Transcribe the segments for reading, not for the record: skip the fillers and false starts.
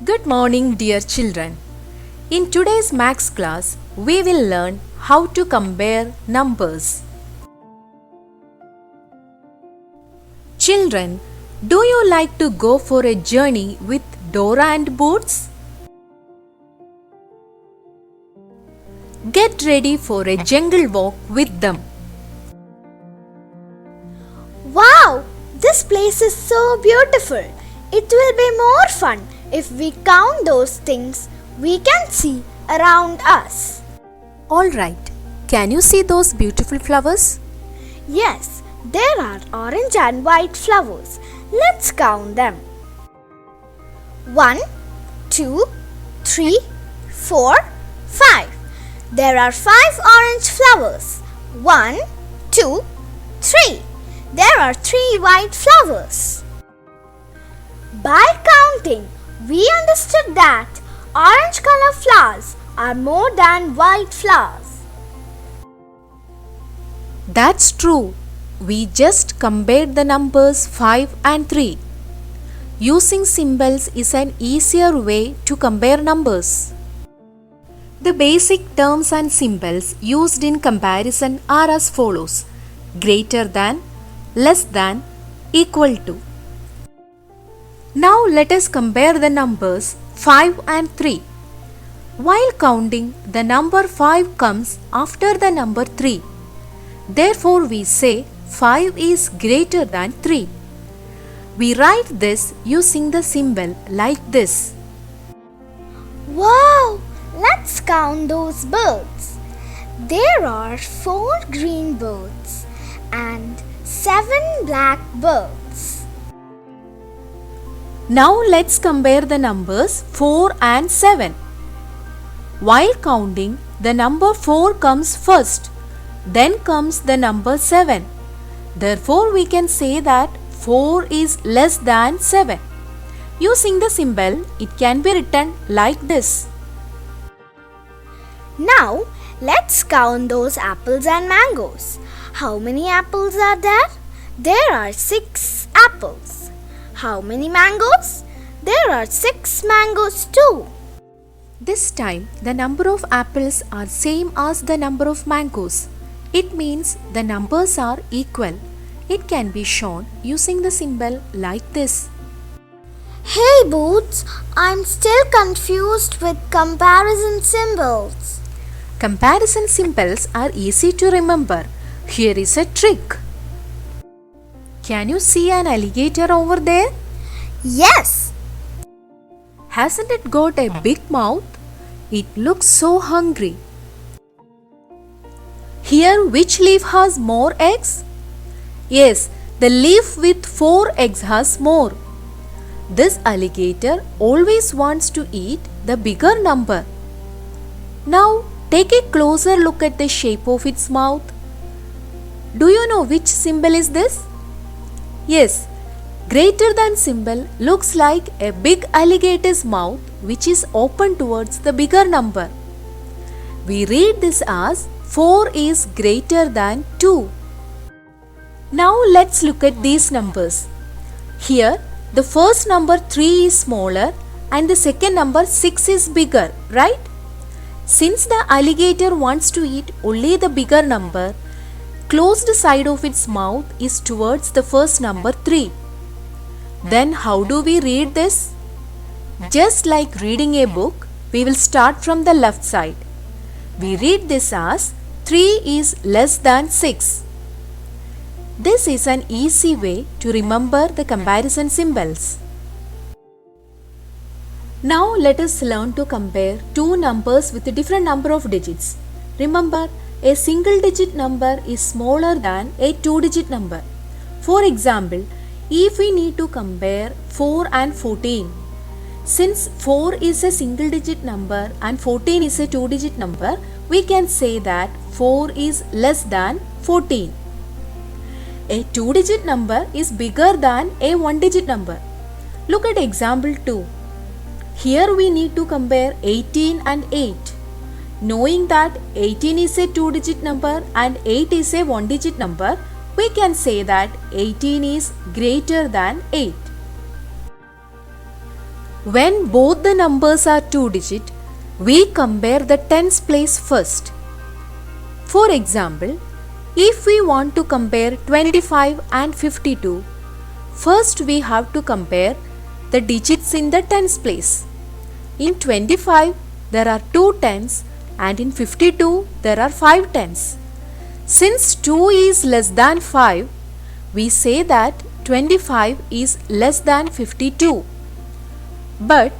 Good morning, dear children. In today's maths class, we will learn how to compare numbers. Children, do you like to go for a journey with Dora and Boots? Get ready for a jungle walk with them. Wow! This place is so beautiful. It will be more fun if we count those things we can see around us. Alright, can you see those beautiful flowers? Yes, there are orange and white flowers. Let's count them. 1, 2, 3, 4, 5. There are 5 orange flowers. 1, 2, 3. There are 3 white flowers. By counting, we understood that orange color flowers are more than white flowers. That's true. We just compared the numbers 5 and 3. Using symbols is an easier way to compare numbers. The basic terms and symbols used in comparison are as follows: greater than, less than, equal to. Now let us compare the numbers 5 and 3. While counting, the number 5 comes after the number 3. Therefore, we say 5 is greater than 3. We write this using the symbol like this. Wow! Let's count those birds. There are 4 green birds and 7 black birds. Now let's compare the numbers 4 and 7. While counting, the number 4 comes first. Then comes the number 7. Therefore, we can say that 4 is less than 7. Using the symbol, it can be written like this. Now, let's count those apples and mangoes. How many apples are there? There are 6 apples. How many mangoes? There are 6 mangoes too. This time, the number of apples are same as the number of mangoes. It means the numbers are equal. It can be shown using the symbol like this. Hey Boots, I'm still confused with comparison symbols. Comparison symbols are easy to remember. Here is a trick. Can you see an alligator over there? Yes. Hasn't it got a big mouth? It looks so hungry. Here, which leaf has more eggs? Yes, the leaf with 4 eggs has more. This alligator always wants to eat the bigger number. Now, take a closer look at the shape of its mouth. Do you know which symbol is this? Yes, greater than symbol looks like a big alligator's mouth which is open towards the bigger number. We read this as 4 is greater than 2. Now let's look at these numbers. Here, the first number 3 is smaller and the second number 6 is bigger, right? Since the alligator wants to eat only the bigger number, closed side of its mouth is towards the first number 3. Then how do we read this? Just like reading a book, we will start from the left side. We read this as 3 is less than 6. This is an easy way to remember the comparison symbols. Now let us learn to compare two numbers with a different number of digits. Remember, a single digit number is smaller than a two-digit number. For example, if we need to compare 4 and 14, since 4 is a single digit number and 14 is a two-digit number, we can say that 4 is less than 14. A two-digit number is bigger than a one-digit number. Look at example 2. Here we need to compare 18 and 8. Knowing that 18 is a two-digit number and 8 is a one-digit number, we can say that 18 is greater than 8. When both the numbers are 2-digit, we compare the tens place first. For example, if we want to compare 25 and 52, first we have to compare the digits in the tens place. In 25, there are 2 tens and in 52, there are 5 tens. Since 2 is less than 5, we say that 25 is less than 52. But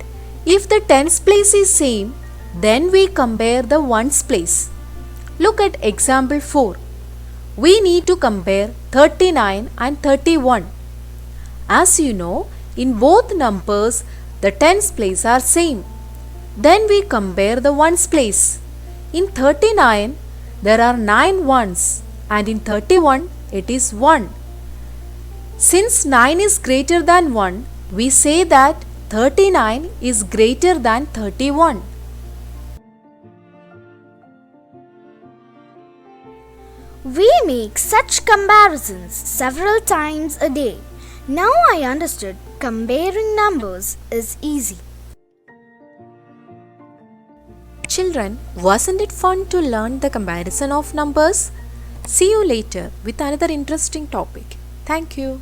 if the tens place is same, then we compare the ones place. Look at example 4. We need to compare 39 and 31. As you know, in both numbers, the tens place are same. Then we compare the ones place. In 39, there are 9 ones and in 31, it is 1. Since 9 is greater than 1, we say that 39 is greater than 31. We make such comparisons several times a day. Now I understood comparing numbers is easy. Children, wasn't it fun to learn the comparison of numbers? See you later with another interesting topic. Thank you.